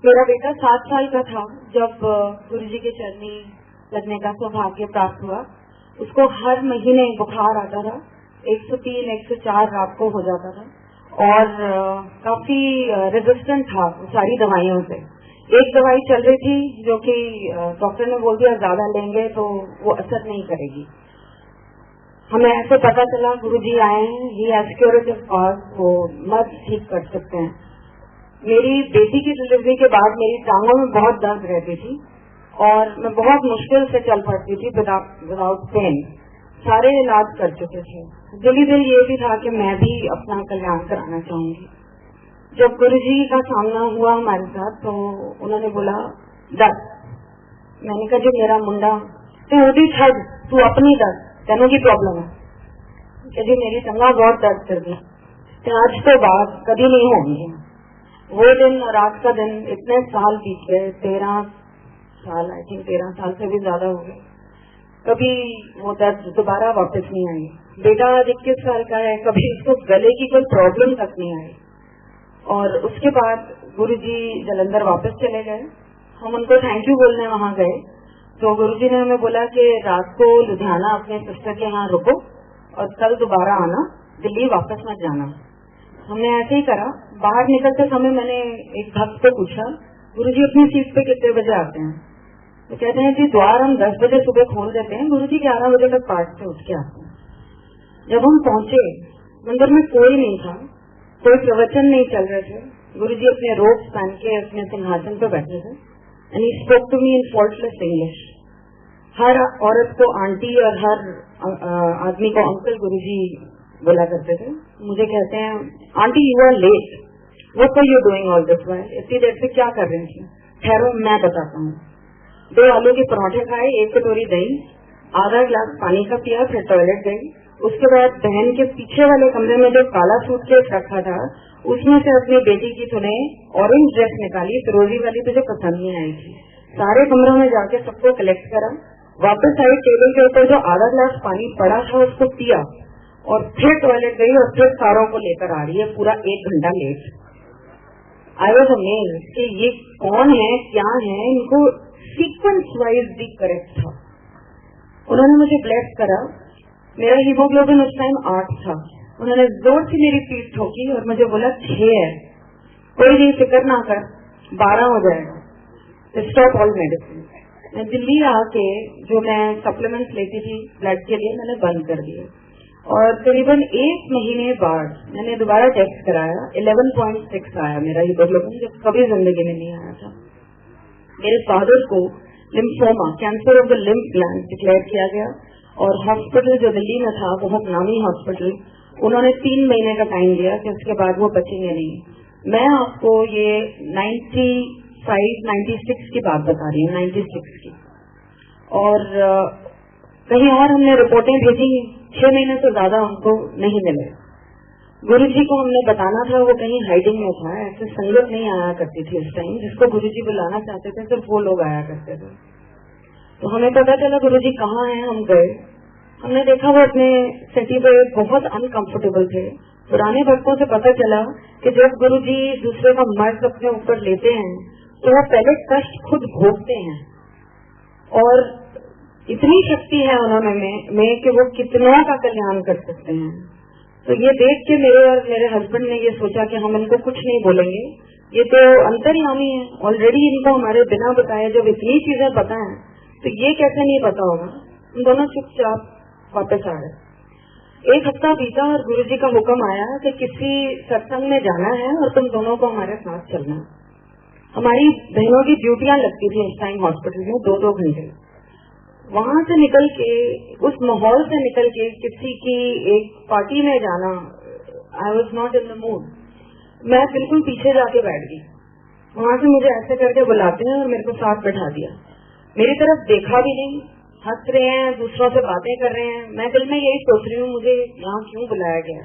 मेरा बेटा 7 साल का था जब गुरुजी के चरनी लगने का सौभाग्य प्राप्त हुआ। उसको हर महीने बुखार आता था, 103, 104 रात को हो जाता था और काफी रेजिस्टेंट था सारी दवाइयों से। एक दवाई चल रही थी जो कि डॉक्टर ने बोल दिया ज्यादा लेंगे तो वो असर नहीं करेगी। हमें ऐसे पता चला गुरुजी आए हैं, ही हैज क्यूरेटिव कॉज, वो मर्ज ठीक कर सकते हैं। मेरी बेटी की डिलीवरी के बाद मेरी टांगों में बहुत दर्द रहती थी और मैं बहुत मुश्किल से चल पड़ती थी विदाउट पेन। सारे इलाज कर चुके थे। दिली दिल ये भी था कि मैं भी अपना कल्याण कराना चाहूंगी। जब गुरुजी का सामना हुआ हमारे साथ तो उन्होंने बोला दर्द। मैंने कहा जी मेरा मुंडा तो वो भी छड़ तू अपनी दर्द तेनों की प्रॉब्लम है जी, मेरी टंगा बहुत दर्द कर दी, आज तो बात कभी नहीं होंगी। वो दिन और आज का दिन इतने साल बीत गए, 13 साल, आई थिंक 13 साल से भी ज्यादा हो गए, कभी वो दर्द दोबारा वापस नहीं आई। बेटा 21 साल का है, कभी उसको गले की कोई प्रॉब्लम तक नहीं आई। और उसके बाद गुरुजी जालंधर वापस चले गए। हम उनको थैंक यू बोलने वहां गए तो गुरुजी ने हमें बोला कि रात को लुधियाना अपने सिस्टर के यहाँ रुको और कल दोबारा आना, दिल्ली वापस मत जाना। हमने ऐसे ही करा। बाहर निकलते समय मैंने एक भक्त को पूछा गुरुजी अपनी सीट पे कितने बजे आते हैं? तो कहते हैं जी द्वार हम 10 बजे सुबह खोल देते हैं, गुरुजी 11 बजे तक पाठ से उठ के आते हैं। जब हम पहुंचे मंदिर में कोई नहीं था, कोई प्रवचन नहीं चल रहे थे। गुरुजी अपने रोब्स पहन के अपने सिंहासन पे बैठे थे and he spoke to me in faultless English. हर औरत को आंटी और हर आदमी को अंकल गुरुजी बोला करते थे। मुझे कहते हैं aunty you are late, what are you doing all this while? इतनी देर से क्या कर रही थी? ठहरो मैं बताता हूँ। 2 आलू के पराठे खाए, 1 कटोरी दही, आधा गिलास पानी का पिया, फिर टॉयलेट गई। उसके बाद बहन के पीछे वाले कमरे में जो काला सूटकेस रखा था उसमें से अपनी बेटी की तूने ऑरेंज ड्रेस निकाली, फिरोजी वाली तुझे पसंद नहीं आई थी। सारे कमरों में जाके सबको कलेक्ट करा, वापस आई, टेबल के ऊपर जो आधा गिलास पानी पड़ा था उसको पिया और फिर टॉयलेट गई और फिर सारों को लेकर आ रही है पूरा 1 घंटा लेट। आई वॉज अमेज्ड कि ये कौन है, क्या है, इनको सीक्वेंस वाइज भी करेक्ट था। उन्होंने मुझे ब्लेस करा। मेरा हीमोग्लोबिन उस टाइम 8 था। उन्होंने जोर से मेरी पीठ ठोकी और मुझे बोला 6 है, कोई नहीं फिक्र ना कर, 12 हो जाएगा, स्टॉप ऑल मेडिसिन। मैं दिल्ली आके जो मैं सप्लीमेंट्स लेती थी ब्लड के लिए मैंने बंद कर दिए और करीबन 1 महीने बाद मैंने दोबारा टेस्ट कराया, 11.6 आया मेरा हीमोग्लोबिन, जो कभी जिंदगी में नहीं आया था। मेरे फादर को lymphoma, cancer of the lymph gland declare किया गया और हॉस्पिटल जो दिल्ली में था, बहुत नामी हॉस्पिटल, उन्होंने 3 महीने का टाइम दिया कि उसके बाद वो बचेंगे नहीं। मैं आपको ये 95, 96 की बात बता रही हूँ, 96 की। और कहीं और हमने रिपोर्टें भेजी, 6 महीने से ज्यादा हमको नहीं मिले। गुरुजी को हमने बताना था, वो कहीं हाइडिंग में था। ऐसे संगत नहीं आया करती थी उस टाइम, जिसको गुरुजी बुलाना चाहते थे सिर्फ वो लोग आया करते थे। तो हमें पता चला गुरुजी कहाँ हैं। हम गए, हमने देखा वो अपने सिटी पे बहुत अनकंफर्टेबल थे। पुराने भक्तों से पता चला कि जब गुरुजी दूसरे का मर्ज अपने ऊपर लेते हैं तो वो पहले कष्ट खुद भोगते हैं और इतनी शक्ति है उन्होंने में कि वो कितनों का कल्याण कर सकते हैं। तो ये देख के मेरे और मेरे हस्बैंड ने ये सोचा कि हम इनको कुछ नहीं बोलेंगे, ये तो अंतर्यामी है, ऑलरेडी इनको हमारे बिना बताए जब इतनी चीजें पता है तो ये कैसे नहीं पता होगा। हम दोनों चुपचाप वापस आ गए। 1 हफ्ता बीता और गुरुजी का हुक्म आया कि किसी सत्संग में जाना है और तुम दोनों को हमारे साथ चलना। हमारी बहनों की ड्यूटियां लगती थी उस टाइम हॉस्पिटल में 2-2 घंटे। वहां से निकल के, उस माहौल से निकल के किसी की एक पार्टी में जाना, I was not in the mood. मैं बिल्कुल पीछे जाके बैठ गई। वहां से मुझे ऐसे करके बुलाते हैं और मेरे को साथ बैठा दिया। मेरी तरफ देखा भी नहीं, हंस रहे हैं, दूसरों से बातें कर रहे हैं। मैं दिल में यही सोच रही हूँ मुझे यहाँ क्यों बुलाया गया।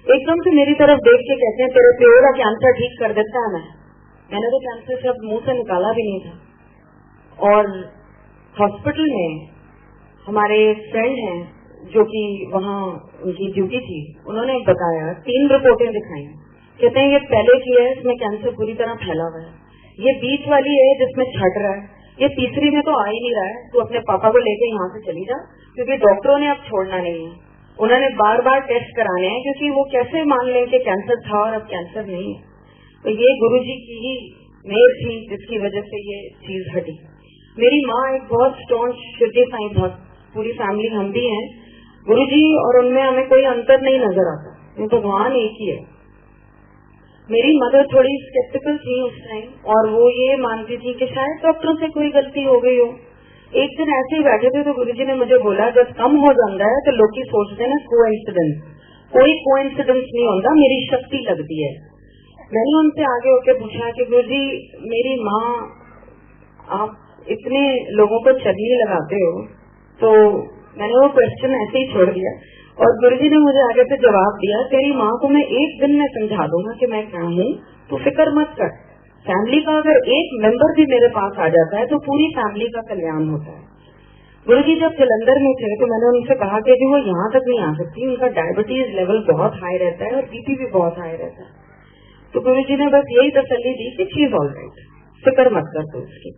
एकदम से मेरी तरफ देख के कहते हैं तेरे प्योर का कैंसर ठीक कर देता है। मैंने तो कैंसर शब्द मुंह से निकाला भी नहीं था। और हॉस्पिटल में हमारे फ्रेंड हैं जो कि वहाँ उनकी ड्यूटी थी, उन्होंने बताया, 3 रिपोर्टें दिखाई। कहते हैं ये पहले की है, इसमें कैंसर पूरी तरह फैला हुआ है, ये बीच वाली है जिसमें छट रहा है, ये तीसरी में तो आ ही नहीं रहा है, तू अपने पापा को लेके यहाँ से चली जा, क्योंकि डॉक्टरों ने अब छोड़ना नहीं है। उन्होंने बार बार टेस्ट कराने हैं, क्योंकि वो कैसे मान लें कि कैंसर था और अब कैंसर नहीं है। तो ये गुरुजी की ही मेहर थी जिसकी वजह से ये चीज हटी। मेरी माँ एक बहुत स्ट्रॉन्ग शिरडी साईं भक्त, पूरी फैमिली हम भी हैं। गुरुजी और उनमें हमें कोई अंतर नहीं नजर आता, ये भगवान एक ही है। मेरी मदर थोड़ी स्केप्टिकल थी उस टाइम, और वो ये मानती थी कि शायद डॉक्टरों से कोई गलती हो गई हो। एक दिन ऐसे ही बैठे थे तो गुरुजी ने मुझे बोला, जब कम हो जाता है तो लोग ही सोचते हैं ना कोइंसिडेंस, कोई कोइंसिडेंस नहीं होता, मेरी शक्ति लगती है। मैंने उनसे आगे होकर पूछा कि गुरुजी मेरी माँ, आप इतने लोगों को चलनी लगाते हो, तो मैंने वो क्वेश्चन ऐसे ही छोड़ दिया और गुरुजी ने मुझे आगे से जवाब दिया, तेरी माँ को मैं एक दिन में समझा दूंगा कि मैं क्या हूँ, तो फिक्र मत कर। फैमिली का अगर एक मेंबर भी मेरे पास आ जाता है तो पूरी फैमिली का कल्याण होता है। गुरुजी जब जलंधर में थे तो मैंने उनसे कहा कि वो यहाँ तक नहीं आ सकती, उनका डायबिटीज लेवल बहुत हाई रहता है और बीपी भी बहुत हाई रहता है। तो गुरुजी ने बस यही तसल्ली दी कि शी इज ऑल राइट, फिक्र मत कर तू उसकी।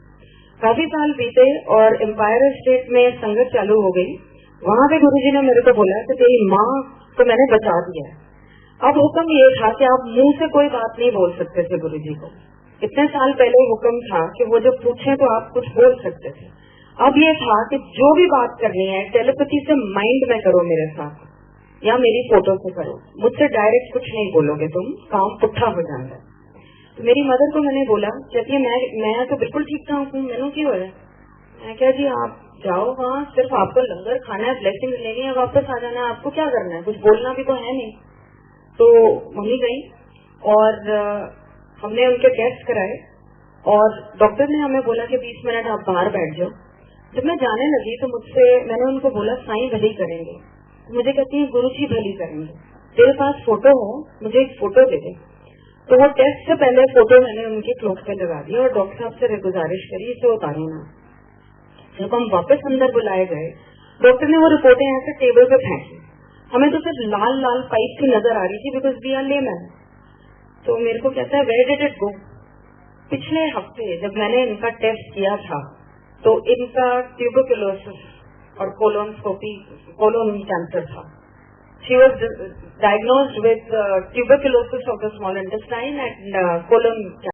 काफी साल बीते और एम्पायर स्टेट में संगत चालू हो गई। वहाँ पे गुरुजी ने मेरे को बोला कि तेरी माँ को मैंने बचा दिया है। अब हुक्म ये था कि आप मुंह से कोई बात नहीं बोल सकते थे गुरुजी को। इतने साल पहले हुक्म था कि वो जब पूछे तो आप कुछ बोल सकते थे। अब ये था कि जो भी बात करनी है टेलीपैथी से माइंड में करो मेरे साथ या मेरी फोटो से करो, मुझसे डायरेक्ट कुछ नहीं बोलोगे तुम, काम पुट्ठा हो जाता है। तो मेरी मदर को मैंने बोला, कहती है मैं तो बिल्कुल ठीक ठाक हूँ, मैंने क्यों है। मैं क्या जी आप जाओ वहाँ, सिर्फ आपको लंगर खाना है, ब्लेसिंग लेनी है, वापस आ जाना है, आपको क्या करना है, कुछ बोलना भी तो है नहीं। तो मम्मी गई और हमने उनके टेस्ट कराए और डॉक्टर ने हमें बोला कि 20 मिनट आप बाहर बैठ जाओ। जब मैं जाने लगी तो मैंने उनको बोला साईं भली करेंगे। तो मुझे कहती है गुरुजी भली करेंगे, तेरे पास फोटो हो, मुझे एक फोटो दे दे। तो वो टेस्ट से पहले फोटो मैंने उनकी क्लोथ पे लगा दी और डॉक्टर साहब से गुजारिश करी इसे उतारो ना। जब हम वापस अंदर बुलाए गए, डॉक्टर ने वो रिपोर्टें ऐसे टेबल पे फेंकी। हमें तो सिर्फ लाल लाल पाइप की नजर आ रही थी, बिकॉज वी आर लेमैन। तो मेरे को कहता है वेयर डिड इट गो। पिछले हफ्ते जब मैंने इनका टेस्ट किया था तो इनका ट्यूबरकुलोसिस और कोलोन कैंसर था। She was diagnosed with tuberculosis of the small intestine and colon cancer.